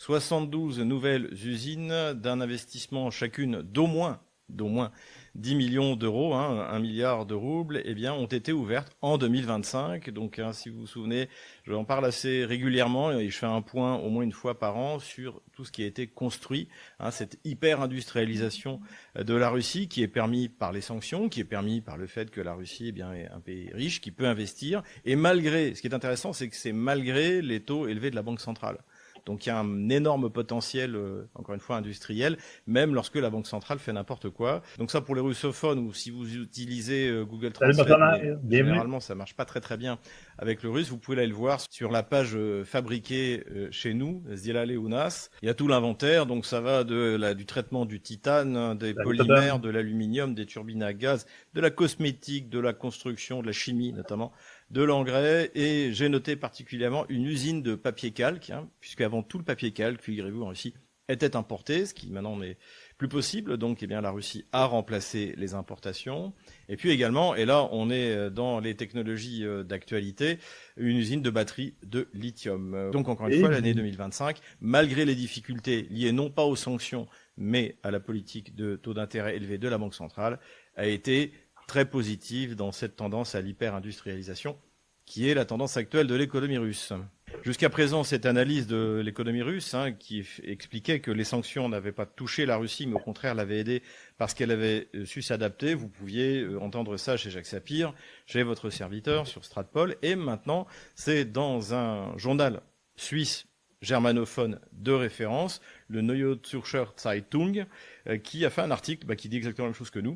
72 nouvelles usines d'un investissement chacune d'au moins 10 millions d'euros, 1 milliard de roubles, eh bien, ont été ouvertes en 2025. Donc, si vous vous souvenez, je en parle assez régulièrement et je fais un point au moins une fois par an sur tout ce qui a été construit, cette hyper-industrialisation de la Russie qui est permis par les sanctions, qui est permis par le fait que la Russie est un pays riche qui peut investir. Et ce qui est intéressant, c'est que c'est malgré les taux élevés de la Banque centrale. Donc il y a un énorme potentiel, encore une fois, industriel, même lorsque la Banque centrale fait n'importe quoi. Donc ça, pour les russophones, ou si vous utilisez Google Salut Translate, Benjamin, mais bienvenue. généralement ça marche pas très très bien avec le russe, vous pouvez aller le voir sur la page fabriquée chez nous, Zilale Unas. Il y a tout l'inventaire, donc ça va du traitement du titane, des Salut polymères, Todom. de l'aluminium, des turbines à gaz, de la cosmétique, de la construction, de la chimie notamment, de l'engrais, et j'ai noté particulièrement une usine de papier calque, puisqu'avant tout le papier calque, figurez-vous, en Russie, était importé, ce qui maintenant n'est plus possible. Donc, la Russie a remplacé les importations. Et puis également, et là, on est dans les technologies d'actualité, une usine de batterie de lithium. Donc, encore une Et fois, l'année 2025, malgré les difficultés liées non pas aux sanctions, mais à la politique de taux d'intérêt élevé de la Banque centrale, a été très positive dans cette tendance à l'hyper-industrialisation, qui est la tendance actuelle de l'économie russe. Jusqu'à présent, cette analyse de l'économie russe, qui expliquait que les sanctions n'avaient pas touché la Russie, mais au contraire l'avaient aidée parce qu'elle avait su s'adapter, vous pouviez entendre ça chez Jacques Sapir, chez votre serviteur sur Stratpol, et maintenant c'est dans un journal suisse germanophone de référence, le Neue Zürcher Zeitung, qui a fait un article qui dit exactement la même chose que nous,